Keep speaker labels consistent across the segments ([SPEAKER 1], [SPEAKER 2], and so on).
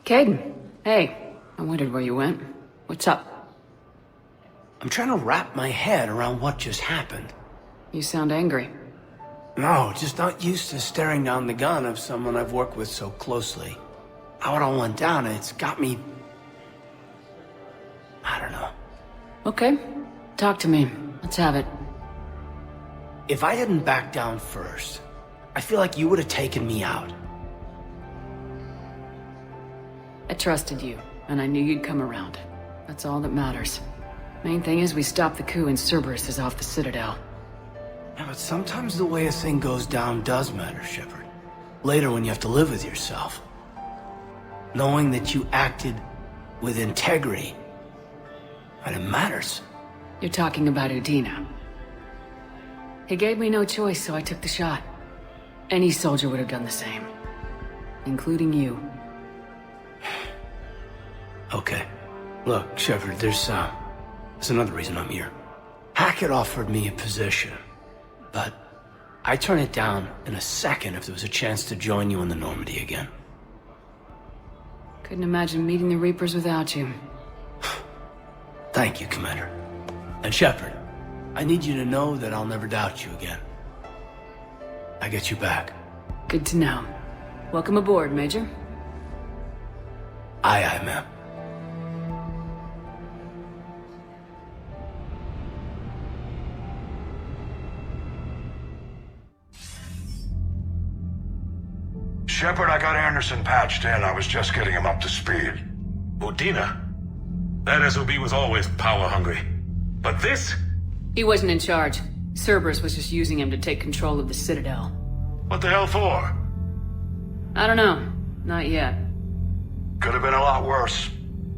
[SPEAKER 1] Caden, hey. I wondered where you went. What's up?
[SPEAKER 2] I'm trying to wrap my head around what just happened.
[SPEAKER 1] You sound angry.
[SPEAKER 2] No, just not used to staring down the gun of someone I've worked with so closely. How it all went down, it's got me... I don't know.
[SPEAKER 1] Okay. Talk to me. Let's have it.
[SPEAKER 2] If I hadn't backed down first, I feel like you would have taken me out.
[SPEAKER 1] I trusted you, and I knew you'd come around. That's all that matters. Main thing is we stopped the coup and Cerberus is off the Citadel.
[SPEAKER 2] Yeah, but sometimes the way a thing goes down does matter, Shepard. Later when you have to live with yourself. Knowing that you acted with integrity. And it matters.
[SPEAKER 1] You're talking about Udina. He gave me no choice, so I took the shot. Any soldier would have done the same. Including you.
[SPEAKER 2] Okay. Look, Shepard, there's another reason I'm here. Hackett offered me a position, but I'd turn it down in a second if there was a chance to join you in the Normandy again.
[SPEAKER 1] Couldn't imagine meeting the Reapers without you.
[SPEAKER 2] Thank you, Commander. And Shepard, I need you to know that I'll never doubt you again. I get you back.
[SPEAKER 1] Good to know. Welcome aboard, Major.
[SPEAKER 2] Aye, aye, ma'am.
[SPEAKER 3] Shepard, I got Anderson patched in. I was just getting him up to speed.
[SPEAKER 4] Udina? That SOB was always power-hungry. But this?
[SPEAKER 1] He wasn't in charge. Cerberus was just using him to take control of the Citadel.
[SPEAKER 4] What the hell for?
[SPEAKER 1] I don't know. Not yet.
[SPEAKER 3] Could have been a lot worse.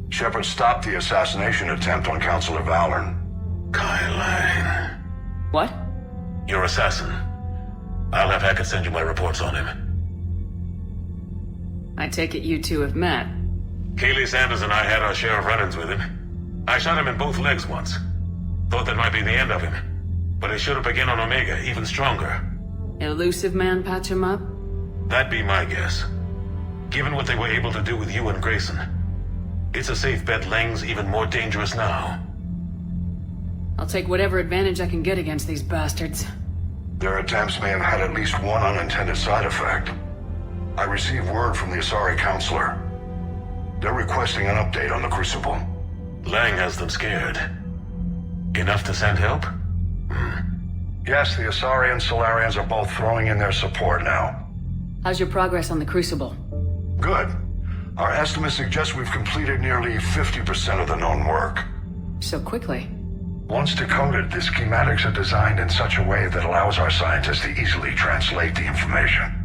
[SPEAKER 3] Shepard stopped the assassination attempt on Councilor Valorn.
[SPEAKER 4] Kai Lang.
[SPEAKER 1] What?
[SPEAKER 4] Your assassin. I'll have Hackett send you my reports on him.
[SPEAKER 1] I take it you two have met.
[SPEAKER 4] Kaylee Sanders and I had our share of run-ins with him. I shot him in both legs once. Thought that might be the end of him. But he should have begun on Omega, even stronger.
[SPEAKER 1] Elusive man patch him up?
[SPEAKER 4] That'd be my guess. Given what they were able to do with you and Grayson. It's a safe bet Lang's even more dangerous now.
[SPEAKER 1] I'll take whatever advantage I can get against these bastards.
[SPEAKER 3] Their attempts may have had at least one unintended side effect. I received word from the Asari Counselor. They're requesting an update on the Crucible.
[SPEAKER 4] Lang has them scared. Enough to send help?
[SPEAKER 3] Yes, the Asari and Solarians are both throwing in their support now.
[SPEAKER 1] How's your progress on the Crucible?
[SPEAKER 3] Good. Our estimates suggest we've completed nearly 50% of the known work.
[SPEAKER 1] So quickly.
[SPEAKER 3] Once decoded, the schematics are designed in such a way that allows our scientists to easily translate the information.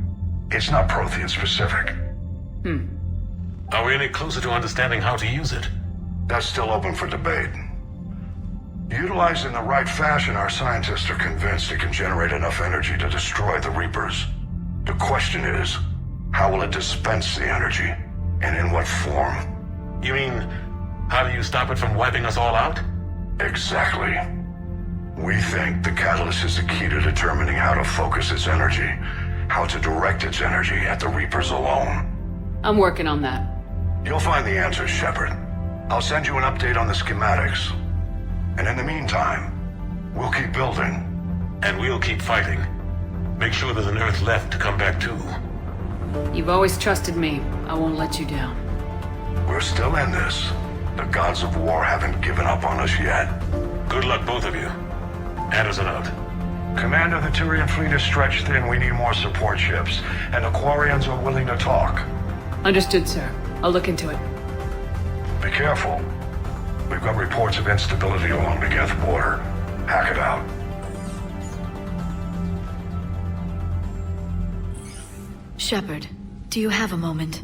[SPEAKER 3] It's not Prothean specific.
[SPEAKER 4] Are we any closer to understanding how to use it?
[SPEAKER 3] That's still open for debate. Utilized in the right fashion, our scientists are convinced it can generate enough energy to destroy the Reapers. The question is, how will it dispense the energy? And in what form?
[SPEAKER 4] You mean, how do you stop it from wiping us all out?
[SPEAKER 3] Exactly. We think the catalyst is the key to determining how to focus its energy, how to direct its energy at the Reapers alone.
[SPEAKER 1] I'm working on that.
[SPEAKER 3] You'll find the answers, Shepard. I'll send you an update on the schematics. And in the meantime, we'll keep building.
[SPEAKER 4] And we'll keep fighting. Make sure there's an Earth left to come back to.
[SPEAKER 1] You've always trusted me. I won't let you down.
[SPEAKER 3] We're still in this. The gods of war haven't given up on us yet.
[SPEAKER 4] Good luck, both of you. Anderson out.
[SPEAKER 3] Commander, the Turian fleet is stretched thin. We need more support ships. And the Quarians are willing to talk.
[SPEAKER 1] Understood, sir. I'll look into it.
[SPEAKER 3] Be careful. We've got reports of instability along the Geth border. Hack it out.
[SPEAKER 5] Shepard, do you have a moment?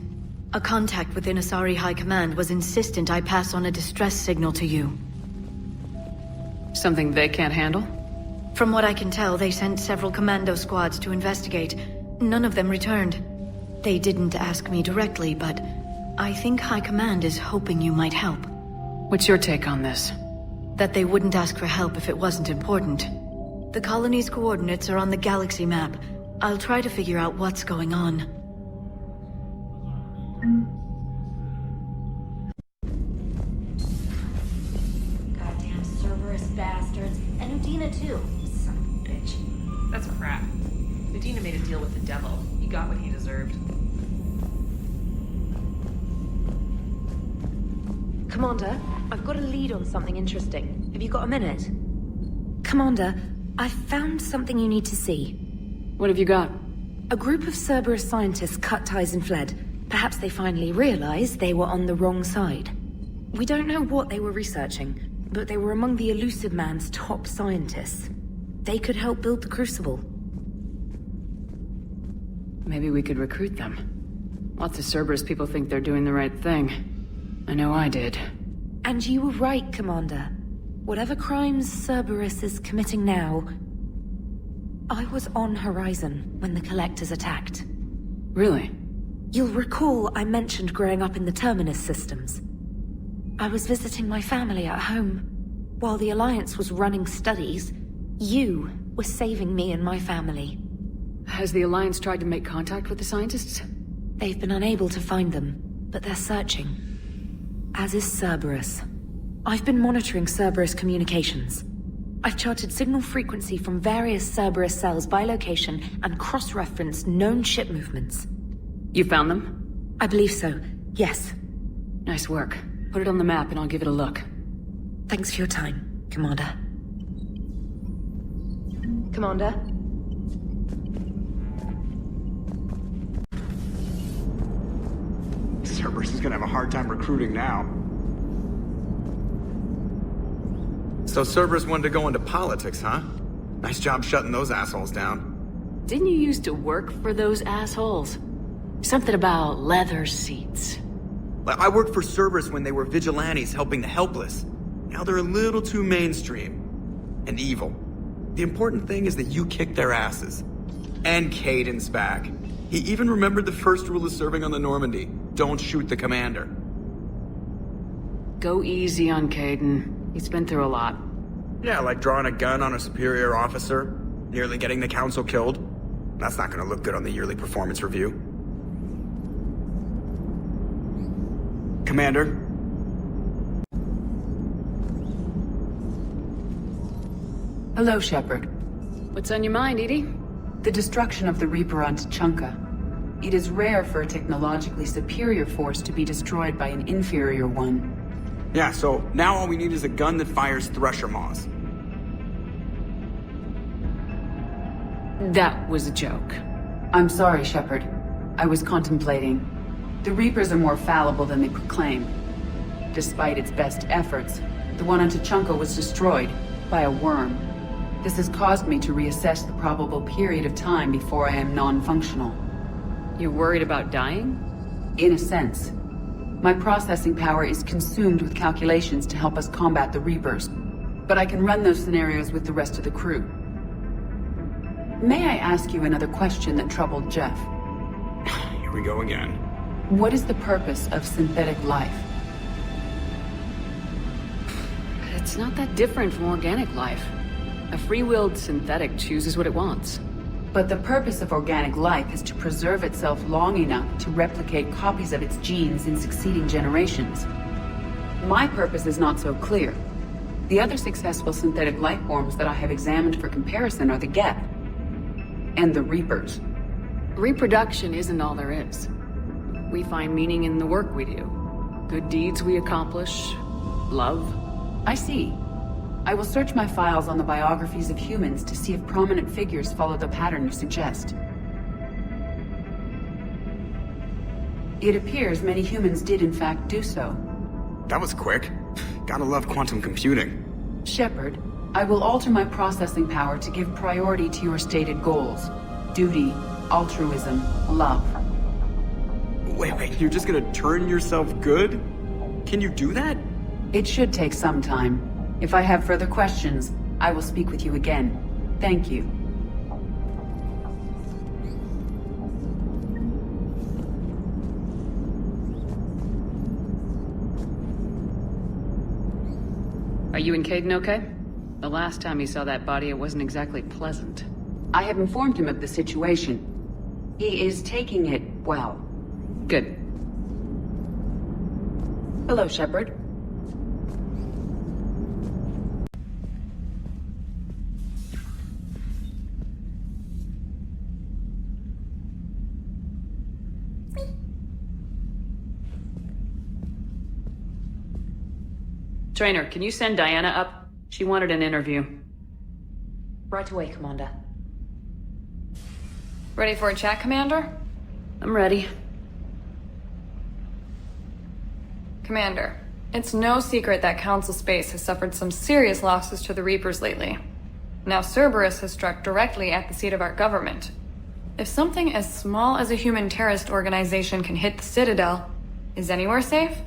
[SPEAKER 5] A contact within Asari High Command was insistent I pass on a distress signal to you.
[SPEAKER 1] Something they can't handle?
[SPEAKER 5] From what I can tell, they sent several commando squads to investigate. None of them returned. They didn't ask me directly, but I think High Command is hoping you might help.
[SPEAKER 1] What's your take on this?
[SPEAKER 5] That they wouldn't ask for help if it wasn't important. The colony's coordinates are on the galaxy map. I'll try to figure out what's going on.
[SPEAKER 6] bastards. And Udina too. Son of a bitch.
[SPEAKER 7] That's crap. Medina made a deal with the devil. He got what he deserved.
[SPEAKER 8] Commander, I've got a lead on something interesting. Have you got a minute? Commander, I've found something you need to see.
[SPEAKER 1] What have you got?
[SPEAKER 8] A group of Cerberus scientists cut ties and fled. Perhaps they finally realized they were on the wrong side. We don't know what they were researching, but they were among the Elusive Man's top scientists. They could help build the Crucible.
[SPEAKER 1] Maybe we could recruit them. Lots of Cerberus people think they're doing the right thing. I know I did.
[SPEAKER 8] And you were right, Commander. Whatever crimes Cerberus is committing now, I was on Horizon when the Collectors attacked.
[SPEAKER 1] Really?
[SPEAKER 8] You'll recall I mentioned growing up in the Terminus systems. I was visiting my family at home. While the Alliance was running studies, you were saving me and my family.
[SPEAKER 1] Has the Alliance tried to make contact with the scientists?
[SPEAKER 8] They've been unable to find them, but they're searching. As is Cerberus. I've been monitoring Cerberus communications. I've charted signal frequency from various Cerberus cells by location and cross-referenced known ship movements.
[SPEAKER 1] You found them?
[SPEAKER 8] I believe so, yes.
[SPEAKER 1] Nice work. Put it on the map and I'll give it a look.
[SPEAKER 8] Thanks for your time, Commander. Commander?
[SPEAKER 9] Cerberus is gonna have a hard time recruiting now. So Cerberus wanted to go into politics, huh? Nice job shutting those assholes down.
[SPEAKER 1] Didn't you used to work for those assholes? Something about leather seats.
[SPEAKER 9] I worked for Cerberus when they were vigilantes helping the helpless. Now they're a little too mainstream. And evil. The important thing is that you kicked their asses. And Caden's back. He even remembered the first rule of serving on the Normandy. Don't shoot the commander.
[SPEAKER 1] Go easy on Caden. He's been through a lot.
[SPEAKER 9] Yeah, like drawing a gun on a superior officer, nearly getting the council killed. That's not gonna look good on the yearly performance review. Commander?
[SPEAKER 10] Hello, Shepard.
[SPEAKER 1] What's on your mind, Edie?
[SPEAKER 10] The destruction of the Reaper on Tuchanka. It is rare for a technologically superior force to be destroyed by an inferior one.
[SPEAKER 9] Yeah, so now all we need is a gun that fires Thresher Maws.
[SPEAKER 1] That was a joke.
[SPEAKER 10] I'm sorry, Shepard. I was contemplating. The Reapers are more fallible than they proclaim. Despite its best efforts, the one on Tuchanka was destroyed by a worm. This has caused me to reassess the probable period of time before I am non-functional.
[SPEAKER 1] You're worried about dying?
[SPEAKER 10] In a sense. My processing power is consumed with calculations to help us combat the Reapers, but I can run those scenarios with the rest of the crew. May I ask you another question that troubled Jeff?
[SPEAKER 9] Here we go again.
[SPEAKER 10] What is the purpose of synthetic life?
[SPEAKER 1] It's not that different from organic life. A free-willed synthetic chooses what it wants.
[SPEAKER 10] But the purpose of organic life is to preserve itself long enough to replicate copies of its genes in succeeding generations. My purpose is not so clear. The other successful synthetic life forms that I have examined for comparison are the Geth and the Reapers.
[SPEAKER 1] Reproduction isn't all there is. We find meaning in the work we do. Good deeds we accomplish. Love.
[SPEAKER 10] I see. I will search my files on the biographies of humans to see if prominent figures follow the pattern you suggest. It appears many humans did in fact do so.
[SPEAKER 9] That was quick. Gotta love quantum computing.
[SPEAKER 10] Shepard, I will alter my processing power to give priority to your stated goals. Duty, altruism, love.
[SPEAKER 9] Wait, you're just gonna turn yourself good? Can you do that?
[SPEAKER 10] It should take some time. If I have further questions, I will speak with you again. Thank you.
[SPEAKER 1] Are you and Caden okay? The last time he saw that body, it wasn't exactly pleasant.
[SPEAKER 10] I have informed him of the situation. He is taking it well.
[SPEAKER 1] Good.
[SPEAKER 10] Hello, Shepard.
[SPEAKER 1] Trainer, can you send Diana up? She wanted an interview.
[SPEAKER 8] Right away, Commander.
[SPEAKER 11] Ready for a chat, Commander?
[SPEAKER 1] I'm ready.
[SPEAKER 11] Commander, it's no secret that Council Space has suffered some serious losses to the Reapers lately. Now Cerberus has struck directly at the seat of our government. If something as small as a human terrorist organization can hit the Citadel, is anywhere safe?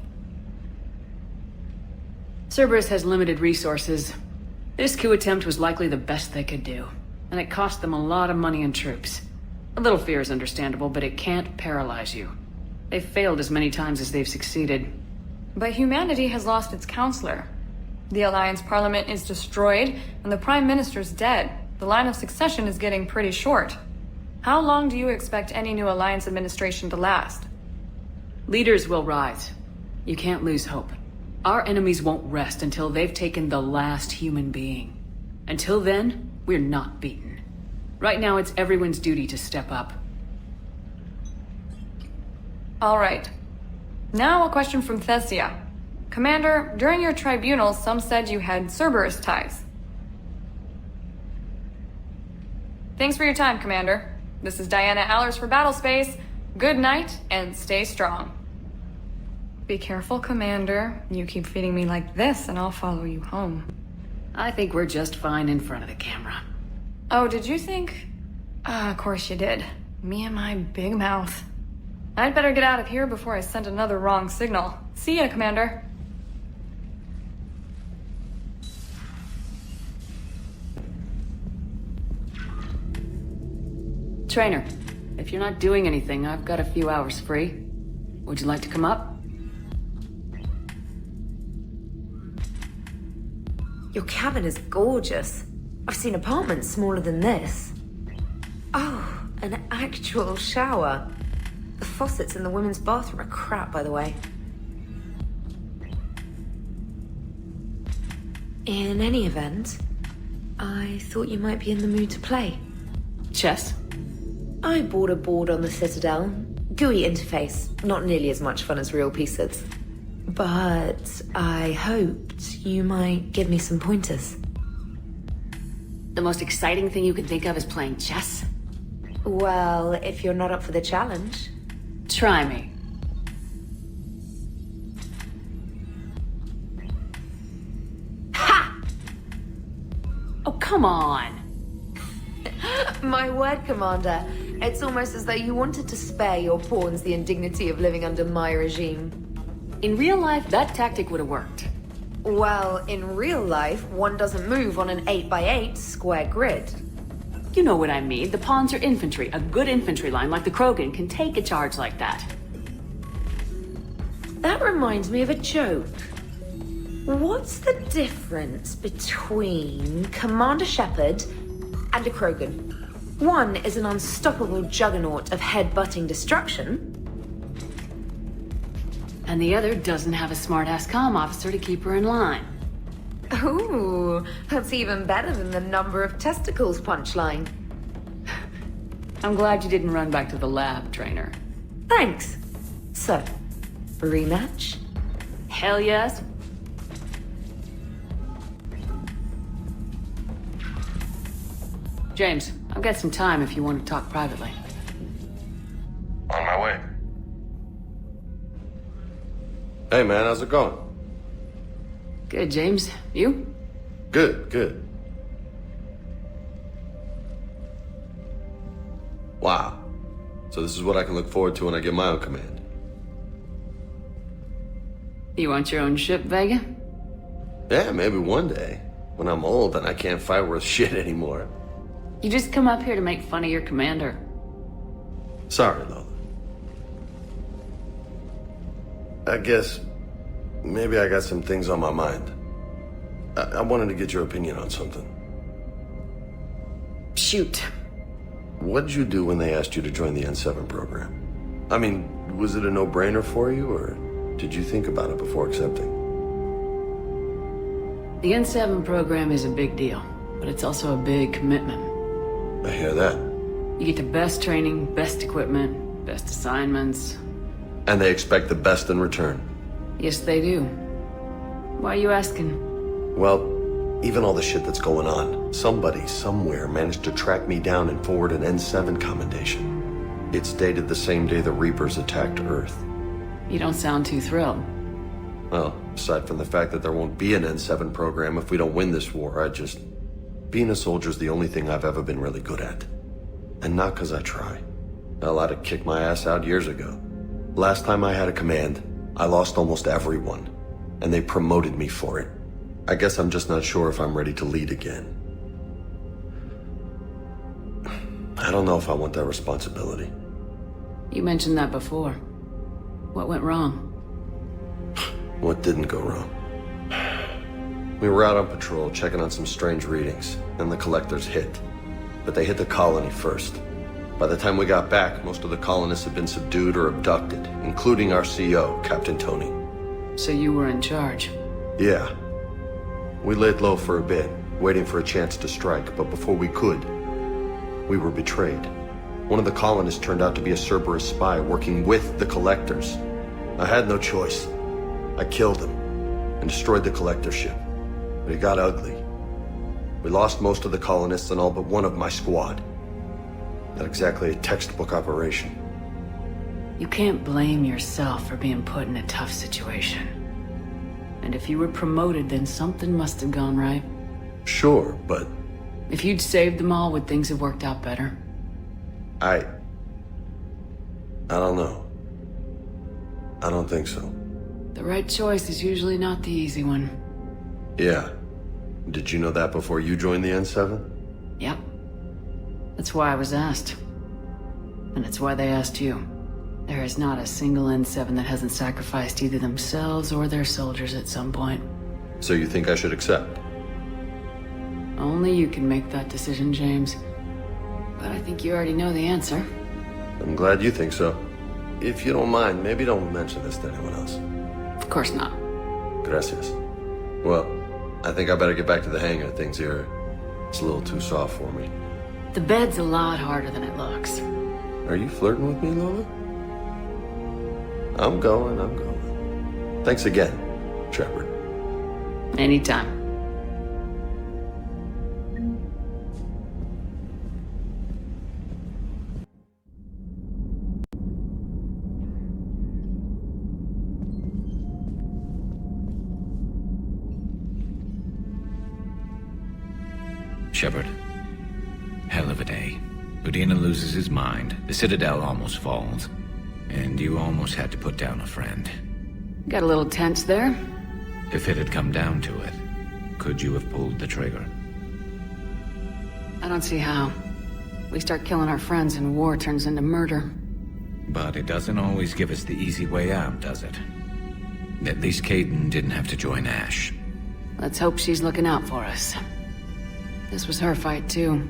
[SPEAKER 1] Cerberus has limited resources. This coup attempt was likely the best they could do, and it cost them a lot of money and troops. A little fear is understandable, but it can't paralyze you. They've failed as many times as they've succeeded.
[SPEAKER 11] But humanity has lost its counselor. The Alliance Parliament is destroyed, and the Prime Minister's dead. The line of succession is getting pretty short. How long do you expect any new Alliance administration to last?
[SPEAKER 1] Leaders will rise. You can't lose hope. Our enemies won't rest until they've taken the last human being. Until then, we're not beaten. Right now, it's everyone's duty to step up.
[SPEAKER 11] All right. Now a question from Thessia. Commander, during your tribunal, some said you had Cerberus ties. Thanks for your time, Commander. This is Diana Allers for Battlespace. Good night, and stay strong. Be careful, Commander. You keep feeding me like this, and I'll follow you home.
[SPEAKER 1] I think we're just fine in front of the camera.
[SPEAKER 11] Oh, did you think? Of course you did. Me and my big mouth. I'd better get out of here before I send another wrong signal. See ya, Commander.
[SPEAKER 1] Trainer, if you're not doing anything, I've got a few hours free. Would you like to come up?
[SPEAKER 8] Your cabin is gorgeous. I've seen apartments smaller than this. Oh, an actual shower. The faucets in the women's bathroom are crap, by the way. In any event, I thought you might be in the mood to play.
[SPEAKER 1] Chess?
[SPEAKER 8] I bought a board on the Citadel. GUI interface, not nearly as much fun as real pieces. But I hoped you might give me some pointers.
[SPEAKER 1] The most exciting thing you can think of is playing chess?
[SPEAKER 8] Well, if you're not up for the challenge.
[SPEAKER 1] Try me. Ha! Oh, come on!
[SPEAKER 8] My word, Commander. It's almost as though you wanted to spare your pawns the indignity of living under my regime.
[SPEAKER 1] In real life, that tactic would have worked.
[SPEAKER 8] Well, in real life, one doesn't move on an 8x8 square grid.
[SPEAKER 1] You know what I mean. The pawns are infantry. A good infantry line like the Krogan can take a charge like that.
[SPEAKER 8] That reminds me of a joke. What's the difference between Commander Shepard and a Krogan? One is an unstoppable juggernaut of head-butting destruction.
[SPEAKER 1] And the other doesn't have a smart-ass comm officer to keep her in line.
[SPEAKER 8] Ooh, that's even better than the number of testicles punchline.
[SPEAKER 1] I'm glad you didn't run back to the lab, Trainer.
[SPEAKER 8] Thanks. So, rematch?
[SPEAKER 1] Hell yes. James, I've got some time if you want to talk privately.
[SPEAKER 3] On my way.
[SPEAKER 12] Hey man, how's it going?
[SPEAKER 1] Good, James. You?
[SPEAKER 12] Good, good. Wow. So this is what I can look forward to when I get my own command.
[SPEAKER 1] You want your own ship, Vega?
[SPEAKER 12] Yeah, maybe one day. When I'm old and I can't fight worth shit anymore.
[SPEAKER 1] You just come up here to make fun of your commander.
[SPEAKER 12] Sorry, Lola. I guess maybe I got some things on my mind. I wanted to get your opinion on something.
[SPEAKER 1] Shoot.
[SPEAKER 12] What'd you do when they asked you to join the N7 program? I mean, was it a no-brainer for you, or did you think about it before accepting?
[SPEAKER 1] The N7 program is a big deal, but it's also a big commitment.
[SPEAKER 12] I hear that.
[SPEAKER 1] You get the best training, best equipment, best assignments.
[SPEAKER 12] And they expect the best in return.
[SPEAKER 1] Yes, they do. Why are you asking?
[SPEAKER 12] Well, even all the shit that's going on, somebody somewhere managed to track me down and forward an N7 commendation. It's dated the same day the Reapers attacked Earth.
[SPEAKER 1] You don't sound too thrilled.
[SPEAKER 12] Well, aside from the fact that there won't be an N7 program if we don't win this war, being a soldier's the only thing I've ever been really good at. And not 'cause I try. Hell, I'd have kicked my ass out years ago. Last time I had a command, I lost almost everyone, and they promoted me for it. I guess I'm just not sure if I'm ready to lead again. I don't know if I want that responsibility.
[SPEAKER 1] You mentioned that before. What went wrong?
[SPEAKER 12] What didn't go wrong? We were out on patrol, checking on some strange readings, and the collectors hit. But they hit the colony first. By the time we got back, most of the colonists had been subdued or abducted, including our CO, Captain Tony.
[SPEAKER 1] So you were in charge?
[SPEAKER 12] Yeah. We laid low for a bit, waiting for a chance to strike, but before we could, we were betrayed. One of the colonists turned out to be a Cerberus spy working with the collectors. I had no choice. I killed him and destroyed the collector ship. But it got ugly. We lost most of the colonists and all but one of my squad. Not exactly a textbook operation.
[SPEAKER 1] You can't blame yourself for being put in a tough situation. And if you were promoted, then something must have gone right.
[SPEAKER 12] Sure, but...
[SPEAKER 1] If you'd saved them all, would things have worked out better?
[SPEAKER 12] I don't know. I don't think so.
[SPEAKER 1] The right choice is usually not the easy one.
[SPEAKER 12] Yeah. Did you know that before you joined the N7?
[SPEAKER 1] Yep. That's why I was asked. And it's why they asked you. There is not a single N7 that hasn't sacrificed either themselves or their soldiers at some point.
[SPEAKER 12] So you think I should accept?
[SPEAKER 1] Only you can make that decision, James. But I think you already know the answer.
[SPEAKER 12] I'm glad you think so. If you don't mind, maybe don't mention this to anyone else.
[SPEAKER 1] Of course not.
[SPEAKER 12] Gracias. Well, I think I better get back to the hang of things here. It's a little too soft for me.
[SPEAKER 1] The bed's a lot harder than it looks.
[SPEAKER 12] Are you flirting with me, Lola? I'm going. Thanks again, Shepard.
[SPEAKER 1] Anytime.
[SPEAKER 13] Shepard. Hell of a day. Udina loses his mind, the Citadel almost falls, and you almost had to put down a friend.
[SPEAKER 1] Got a little tense there?
[SPEAKER 13] If it had come down to it, could you have pulled the trigger?
[SPEAKER 1] I don't see how. We start killing our friends and war turns into murder.
[SPEAKER 13] But it doesn't always give us the easy way out, does it? At least Kaidan didn't have to join Ash.
[SPEAKER 1] Let's hope she's looking out for us. This was her fight, too.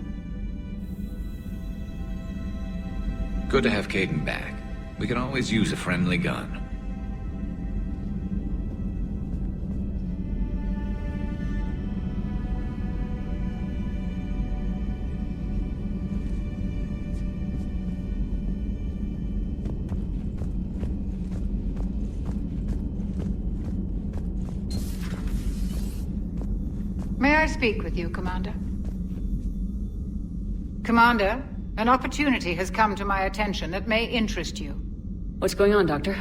[SPEAKER 13] Good to have Kaidan back. We can always use a friendly gun.
[SPEAKER 14] May I speak with you, Commander? Commander, an opportunity has come to my attention that may interest you.
[SPEAKER 1] What's going on, Doctor?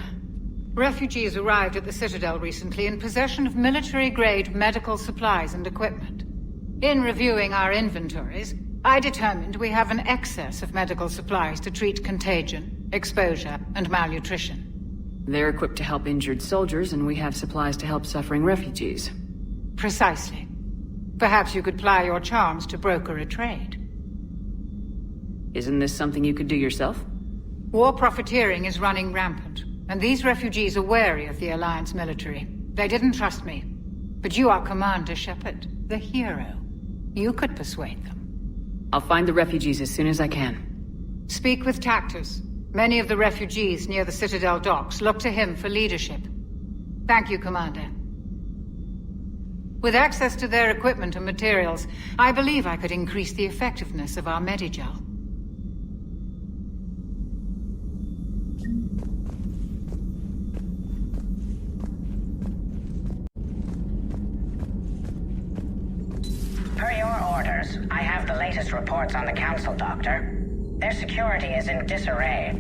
[SPEAKER 14] Refugees arrived at the Citadel recently in possession of military-grade medical supplies and equipment. In reviewing our inventories, I determined we have an excess of medical supplies to treat contagion, exposure, and malnutrition.
[SPEAKER 1] They're equipped to help injured soldiers, and we have supplies to help suffering refugees.
[SPEAKER 14] Precisely. Perhaps you could ply your charms to broker a trade.
[SPEAKER 1] Isn't this something you could do yourself?
[SPEAKER 14] War profiteering is running rampant, and these refugees are wary of the Alliance military. They didn't trust me. But you are Commander Shepard, the hero. You could persuade them.
[SPEAKER 1] I'll find the refugees as soon as I can.
[SPEAKER 14] Speak with Tactus. Many of the refugees near the Citadel docks look to him for leadership. Thank you, Commander. With access to their equipment and materials, I believe I could increase the effectiveness of our Medigel.
[SPEAKER 15] Cerberus, I have the latest reports on the Council, Doctor. Their security is in disarray,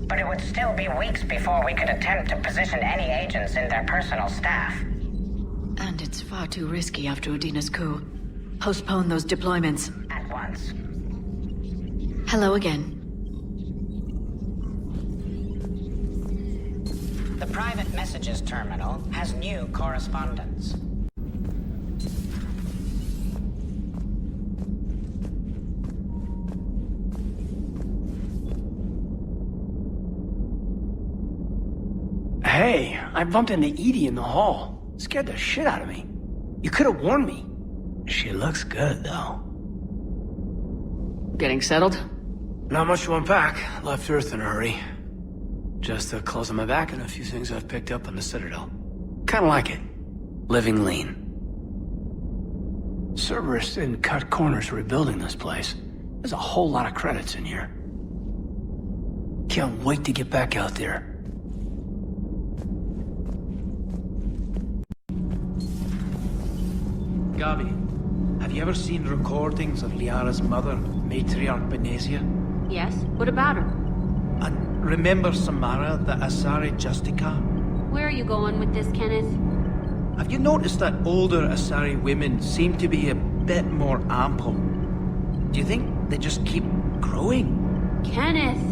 [SPEAKER 15] but it would still be weeks before we could attempt to position any agents in their personal staff.
[SPEAKER 5] And it's far too risky after Udina's coup. Postpone those deployments.
[SPEAKER 15] At once.
[SPEAKER 5] Hello again.
[SPEAKER 15] The private messages terminal has new correspondence.
[SPEAKER 2] Hey, I bumped into Edie in the hall. Scared the shit out of me. You could have warned me. She looks good, though.
[SPEAKER 1] Getting settled?
[SPEAKER 2] Not much to unpack. Left Earth in a hurry. Just a close on my back and a few things I've picked up on the Citadel. Kinda like it. Living lean. Cerberus didn't cut corners rebuilding this place. There's a whole lot of credits in here. Can't wait to get back out there.
[SPEAKER 16] Gabi, have you ever seen recordings of Liara's mother, Matriarch Benezia?
[SPEAKER 6] Yes? What about her?
[SPEAKER 16] And remember Samara, the Asari Justica?
[SPEAKER 6] Where are you going with this, Kenneth?
[SPEAKER 16] Have you noticed that older Asari women seem to be a bit more ample? Do you think they just keep growing?
[SPEAKER 6] Kenneth!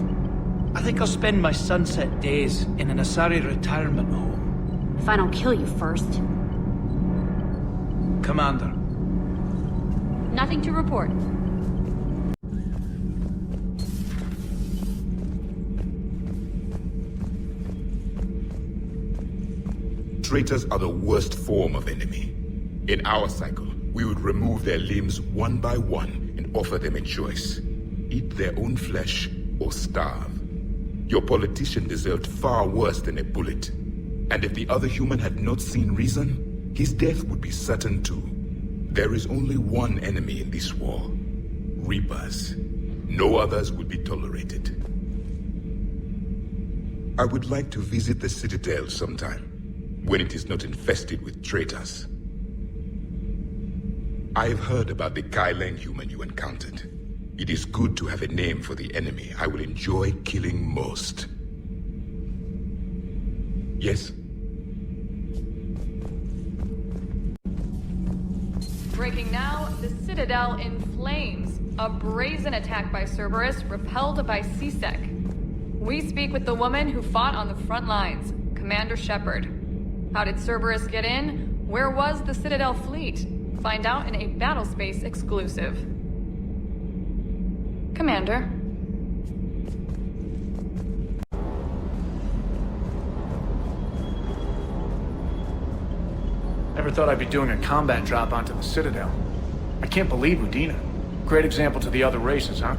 [SPEAKER 16] I think I'll spend my sunset days in an Asari retirement home.
[SPEAKER 6] If I don't kill you first.
[SPEAKER 16] Commander.
[SPEAKER 6] Nothing to report.
[SPEAKER 17] Traitors are the worst form of enemy. In our cycle, we would remove their limbs one by one and offer them a choice. Eat their own flesh or starve. Your politician deserved far worse than a bullet. And if the other human had not seen reason, his death would be certain too. There is only one enemy in this war. Reapers. No others would be tolerated. I would like to visit the Citadel sometime, when it is not infested with traitors. I have heard about the Kylan human you encountered. It is good to have a name for the enemy I will enjoy killing most. Yes?
[SPEAKER 11] Breaking now, the Citadel in flames. A brazen attack by Cerberus, repelled by CSEC. We speak with the woman who fought on the front lines, Commander Shepard. How did Cerberus get in? Where was the Citadel fleet? Find out in a Battlespace exclusive. Commander.
[SPEAKER 2] Never thought I'd be doing a combat drop onto the Citadel. I can't believe Udina. Great example to the other races, huh?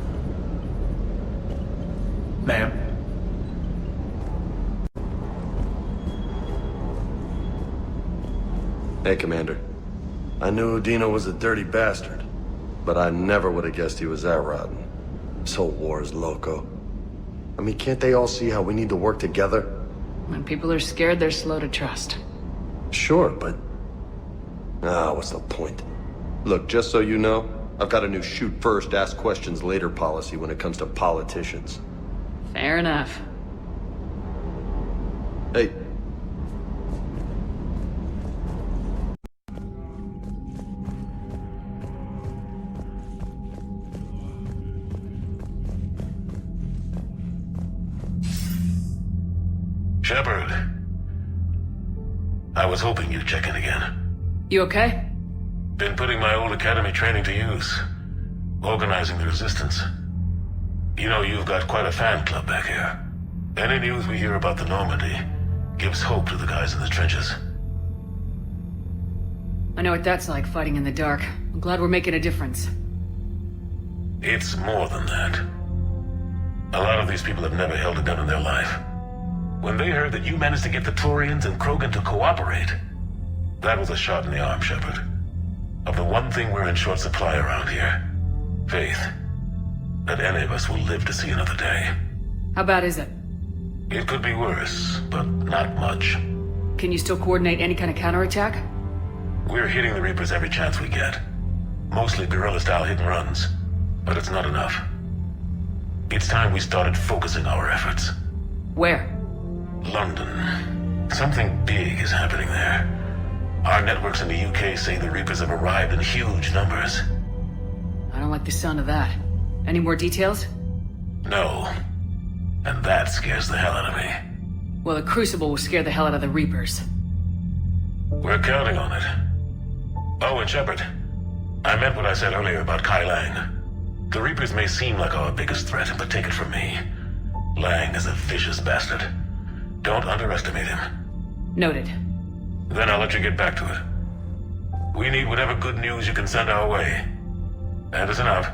[SPEAKER 2] Ma'am?
[SPEAKER 12] Hey, Commander. I knew Udina was a dirty bastard, but I never would have guessed he was that rotten. This whole war is loco. I mean, can't they all see how we need to work together?
[SPEAKER 1] When people are scared, they're slow to trust.
[SPEAKER 12] Sure, but... what's the point? Look, just so you know, I've got a new shoot first, ask questions later policy when it comes to politicians.
[SPEAKER 1] Fair enough.
[SPEAKER 12] Hey.
[SPEAKER 4] Shepard. I was hoping you'd check in again.
[SPEAKER 1] You okay?
[SPEAKER 4] Been putting my old academy training to use. Organizing the resistance. You know, you've got quite a fan club back here. Any news we hear about the Normandy gives hope to the guys in the trenches.
[SPEAKER 1] I know what that's like, fighting in the dark. I'm glad we're making a difference.
[SPEAKER 4] It's more than that. A lot of these people have never held a gun in their life. When they heard that you managed to get the Turians and Krogan to cooperate, that was a shot in the arm, Shepard. Of the one thing we're in short supply around here, faith. That any of us will live to see another day.
[SPEAKER 1] How bad is it?
[SPEAKER 4] It could be worse, but not much.
[SPEAKER 1] Can you still coordinate any kind of counterattack?
[SPEAKER 4] We're hitting the Reapers every chance we get. Mostly guerrilla-style hit-and-runs. But it's not enough. It's time we started focusing our efforts.
[SPEAKER 1] Where?
[SPEAKER 4] London. Something big is happening there. Our networks in the UK say the Reapers have arrived in huge numbers.
[SPEAKER 1] I don't like the sound of that. Any more details?
[SPEAKER 4] No. And that scares the hell out of me.
[SPEAKER 1] Well, the Crucible will scare the hell out of the Reapers.
[SPEAKER 4] We're counting on it. Oh, and Shepard, I meant what I said earlier about Kai Lang. The Reapers may seem like our biggest threat, but take it from me. Lang is a vicious bastard. Don't underestimate him.
[SPEAKER 1] Noted.
[SPEAKER 4] Then I'll let you get back to it. We need whatever good news you can send our way. Anderson out.